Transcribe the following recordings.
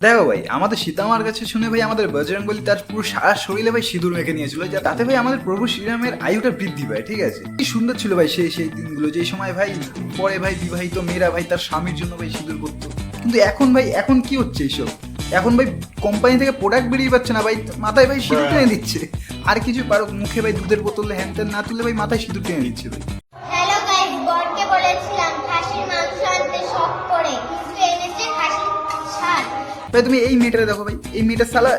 দেখো ভাই, আমাদের সীতামার কাছে শুনে ভাই আমাদের বজরঙ্গবলী তার পুরো সারা শরীরে ভাই সিঁদুর মেখে নিয়েছিল, যা তাতে ভাই আমাদের প্রভু শ্রীরামের আয়ুটা বৃদ্ধি পায়। ঠিক আছে, কি সুন্দর ছিল ভাই সেই দিনগুলো, যে সময় ভাই পরে ভাই বিবাহিত মেয়েরা ভাই তার স্বামীর জন্য ভাই সিঁদুর করতো। কিন্তু এখন ভাই, এখন কি হচ্ছে এইসব? এখন ভাই কোম্পানি থেকে প্রোডাক্ট বেরিয়ে পাচ্ছে না ভাই, মাথায় ভাই সিঁদুর টেনে দিচ্ছে। আর কিছু পারো, মুখে ভাই দুধের বোতলে হ্যান ত্যান না তুলে ভাই মাথায় সিঁদুর টেনে দিচ্ছে ভাই। হ্যালো গাইস, বরকে বলেছিলাম খাসির মাংস আনতে শখ করে, কিন্তু এনেছে খাসির ছাড়। ভাই তুমি এই মেয়েটা দেখো ভাই, এই মেয়েটা সালা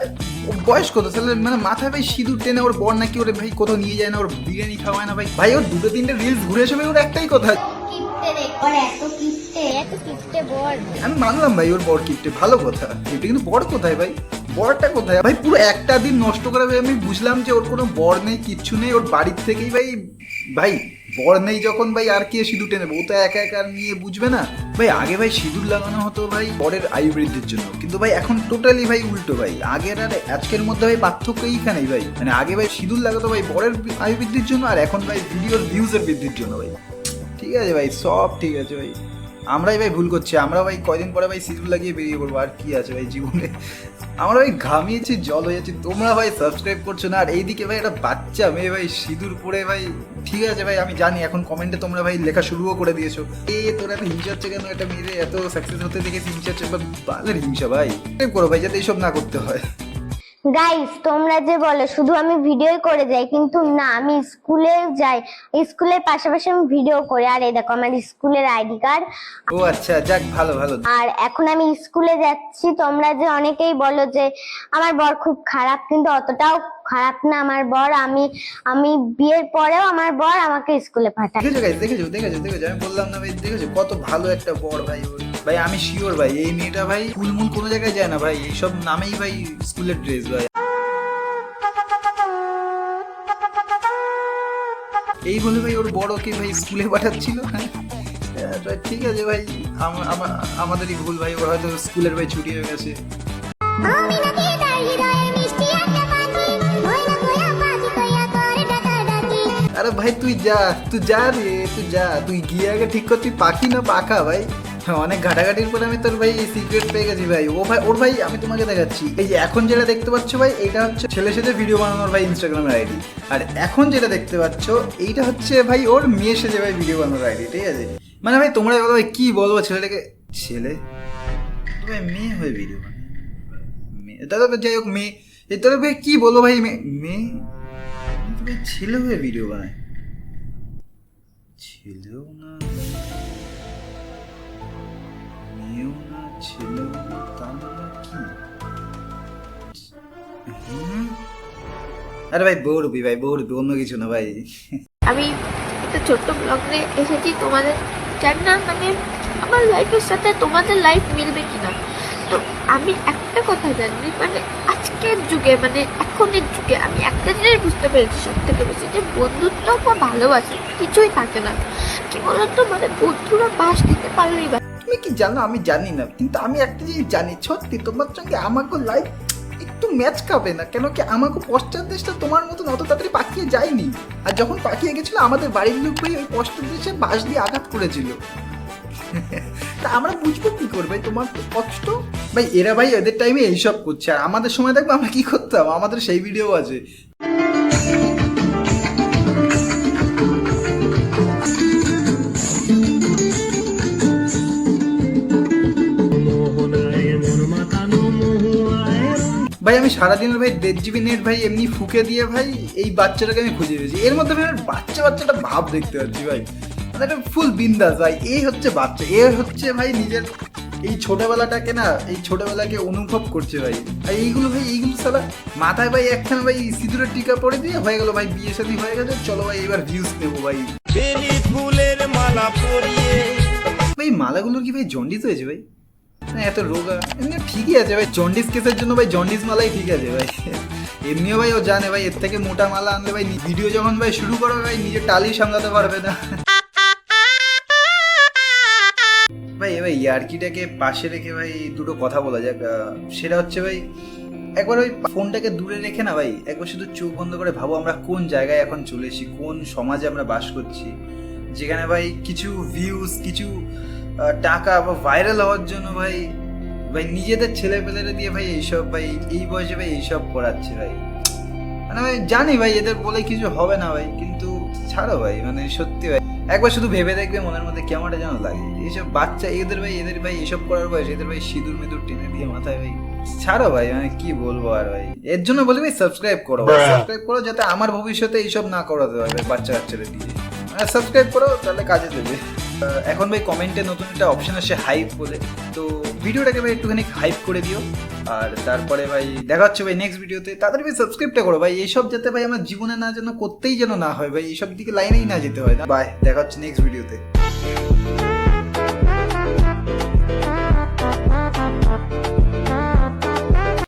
ওর বয়স কত সালা, মানে মাথায় ভাই সিঁদুর টেনে ওর বর নাকি ওরে ভাই কোথাও নিয়ে যায় না, ওর বিরিয়ানি খাওয়ায় না ভাই। ভাই ওর দুটো তিনটে রিলস ঘুরে এসে ভাই ওর একটাই কথা, কিপটে দেখ, ওর এত কিপটে বর। আমি মানলাম ভাই ওর বর কিপটে, ভালো কথা এটা, কিন্তু বর কোথায় ভাই? বরটা কোথায় ভাই? পুরো একটা দিন নষ্ট করে ভাই আমি বুঝলাম যে ওর কোনো বর নেই, কিচ্ছু নেই, ওর বাড়ির থেকেই ভাই ভাই বর নেই যখন ভাই আর কে সিঁদুর টেনে নেবে? ও তো একা একা নিয়ে বুঝবে না ভাই। আগে ভাই সিঁদুর লাগানো হতো ভাই বরের আয়ু বৃদ্ধির জন্য, কিন্তু ভাই এখন টোটালি ভাই উল্টো ভাই। আগের আর আজকের মধ্যে ভাই পার্থক্য এইখানেই ভাই, মানে আগে ভাই সিঁদুর লাগাতো ভাই বরের আয়ু বৃদ্ধির জন্য, আর এখন ভাই ভিডিওর ভিউজের বৃদ্ধির জন্য ভাই। ঠিক আছে ভাই, সব ঠিক আছে ভাই, আমরাই ভাই ভুল করছি। আমরা ভাই কয়দিন পরে ভাই সিঁদুর লাগিয়ে বেরিয়ে পড়বো, আর কি আছে ভাই জীবনে। আমরা ভাই ঘামিয়েছি, জল হয়ে যাচ্ছি, তোমরা ভাই সাবস্ক্রাইব করছো না। আর এইদিকে ভাই একটা বাচ্চা মেয়ে ভাই সিঁদুর পরে ভাই, ঠিক আছে ভাই আমি জানি এখন কমেন্টে তোমরা ভাই লেখা শুরুও করে দিয়েছো, তোরা এত হিংসা হচ্ছে কেন, একটা মেয়েদের এত সাকসেস হতে দেখে হিংসা হচ্ছে, বালের হিংসা ভাই। করো ভাই যাতে এইসব না করতে হয়। গাইস, তোমরা যে বলে শুধু আমি ভিডিও করে যাই, কিন্তু না, আমি স্কুলে যাই, স্কুলের পাশাপাশি আমি ভিডিও করি। আর এই দেখো আমার স্কুলের আইডি কার্ড। ও আচ্ছা, যাক ভালো ভালো। আর এখন আমি স্কুলে যাচ্ছি। তোমরা যে অনেকেই বলো যে আমার বর খুব খারাপ, কিন্তু অতটাও খারাপ না আমার বর। আমি বিয়ের পরেও আমার বর আমাকে স্কুলে পাঠায়। দেখেছো গাইস, দেখেছো আমি বললাম না ভাই, দেখেছো কত ভালো একটা বর ভাই ওর। ভাই আমি শিওর ভাই এই মেয়েটা ভাই ফুলমুল কোনো জায়গায় যায় না ভাই, এইসব নামেই ভাই স্কুলের ড্রেস ভাই। এই বলে ভাই ওর বড়কে ভাই স্কুলে পাঠাচ্ছিল। হ্যাঁ ঠিক আছে ভাই, আমাদেরই ভুল ভাই, ওর হয়তো স্কুলের ভাই ছুটি হয়ে গেছে। আরে ভাই তুই যা রে, তুই গিয়ে আগে ঠিক কর তুই পাখি না পাখা ভাই। অনেক ঘাটাঘাটির পরে আমি তোর ভাই সিক্রেট পেয়ে গেছি ভাই। ওর ভাই আমি তোমাকে দেখাচ্ছি, এই যে এখন যেটা দেখতে পাচ্ছ ভাই, এইটা হচ্ছে ছেলের সাথে ভিডিও বানানোর ভাই ইনস্টাগ্রামের আইডি। আর এখন যেটা দেখতে পাচ্ছ এইটা হচ্ছে ভাই ওর মেয়ের সাথে ভাই ভিডিও বানানোর আইডি। ঠিক আছে, মানে ভাই তোমরা বলো ভাই কি বলবো, ছেলেটাকে ছেলে ভাই মেয়ে হয়ে ভিডিও বানায়, দাদা যাই হোক মেয়ে, তবে ভাই কি বলবো ভাই, মেয়ে ভাই ছেলে হয়ে ভিডিও বানায়, ছেলেও না মেয়েও না ছেলেও না, তার মানে কি? আরে ভাই বৌরবি অন্য কিছু না ভাই। আমি একটা ছোট্ট ব্লগ নিয়ে এসেছি তোমাদের, জানি না মানে আমার লাইফের সাথে তোমাদের লাইফ মিলবে কিনা। তো আমি একটা কথা জানি, মানে আজকের যুগে, মানে এখনের যুগে আমি একটা জিনিস বুঝতে পেরেছি সব থেকে বেশি, যে বন্ধুত্ব বা ভালোবাসা কিছুই থাকে না। কি বলতো, মানে বন্ধুরা বাস দিতে পারলেই বা। তুমি কি জানো আমি জানি না, কিন্তু আমি একটা জিনিস জানি, সত্যি তোমার সঙ্গে আমাকে লাইফ একটু ম্যাচ খাবে না, কেন কি আমাকে পশ্চাৎ দেশটা তোমার মতন অত তাড়াতাড়ি পাকিয়ে যায়নি। আর যখন পাকিয়ে গেছিল আমাদের বাড়ির লোক ভাই ওই পশ্চাৎ দেশে বাঁশ দিয়ে আঘাত করেছিল। তা আমরা বুঝবো কি করবে তোমার তো কষ্ট ভাই। এরা ভাই এদের টাইমে এইসব করছে, আর আমাদের সময় দেখবো আমরা কি করতাম, আমাদের সেই ভিডিও আছে। ভাই আমি সারাদিনের ভাই 1.5 GB নেট ভাই এমনি ফুকে দিয়ে ভাই এই বাচ্চাটাকে আমি খুঁজে পেয়েছি। এর মধ্যে ভাই বাচ্চাটা ভাব দেখতে পাচ্ছি ভাই, মানে একটা ফুল বিন্দাস ভাই। এই হচ্ছে বাচ্চা, এ হচ্ছে ভাই নিজের এই ছোটবেলাটাকে না, এই ছোটবেলাকে অনুভব করছে ভাই। আর এইগুলো সালা মাথায় ভাই একখানা ভাই সিঁদুরের টিকা পরে দিয়ে হয়ে গেল ভাই, বিয়ে শাদী হয়ে গেছে, চলো ভাই এবার ভিউজ নেবো ভাই। বেলি ফুলের মালা পরিয়ে ভাই মালাগুলোর কি ভাই জন্ডিস হয়েছে ভাই? না এত রোগা এমনি ঠিকই আছে ভাই, জন্ডিস কেসের জন্য ভাই জন্ডিস মালাই ঠিক আছে ভাই। এমনিও ভাই ও জানে ভাই এর থেকে মোটা মালা আনলে ভাই ভিডিও যখন ভাই শুরু করবে ভাই নিজের টালি সামলাতে পারবে না। ভাই এবার ইয়ার্কিটাকে পাশে রেখে ভাই দুটো কথা বলা যাক। সেটা হচ্ছে ভাই একবার ওই ফোনটাকে দূরে রেখে না ভাই একবার শুধু চোখ বন্ধ করে ভাবো আমরা কোন জায়গায় এখন চলে এসেছি, কোন সমাজে আমরা বাস করছি, যেখানে ভাই কিছু ভিউজ, কিছু টাকা বা ভাইরাল হওয়ার জন্য ভাই ভাই নিজেদের ছেলে পেলেরা দিয়ে ভাই এইসব ভাই এই বয়সে ভাই এইসব করাচ্ছে ভাই। মানে ভাই জানি ভাই এদের বলে কিছু হবে না ভাই, কিন্তু ছাড়ো ভাই, মানে সত্যি ভাই একবার শুধু ভেবে দেখবে মনের মধ্যে কেমনটা যেন লাগে। এইসব বাচ্চা এদের ভাই এসব করার বয়স, এদের ভাই সিঁদুর মিঁদুর টেনে দিয়ে মাথায় ভাই ছাড়ো ভাই, মানে কি বলবো আর ভাই। এর জন্য বলি ভাই সাবস্ক্রাইব করো, সাবস্ক্রাইব করো যাতে আমার ভবিষ্যতে এইসব না করাতে হয় ভাই বাচ্চা কাচ্চাদের দিয়ে। সাবস্ক্রাইব করো তাহলে কাজে দেবে। এখন ভাই কমেন্টে নতুন একটা অপশন আসে হাইপ বলে, তো ভিডিওটাকে ভাই একটুখানি হাইপ করে দিও। আর তারপরে ভাই দেখা হচ্ছে ভাই নেক্সট ভিডিওতে। তাড়াতাড়ি ভাই সাবস্ক্রাইবটা করো ভাই, এইসব যাতে ভাই আমার জীবনে না যেন করতেই যেন না হয় ভাই, এইসব দিকে লাইনেই না যেতে হয় না। বাই, দেখা হচ্ছে নেক্সট ভিডিওতে।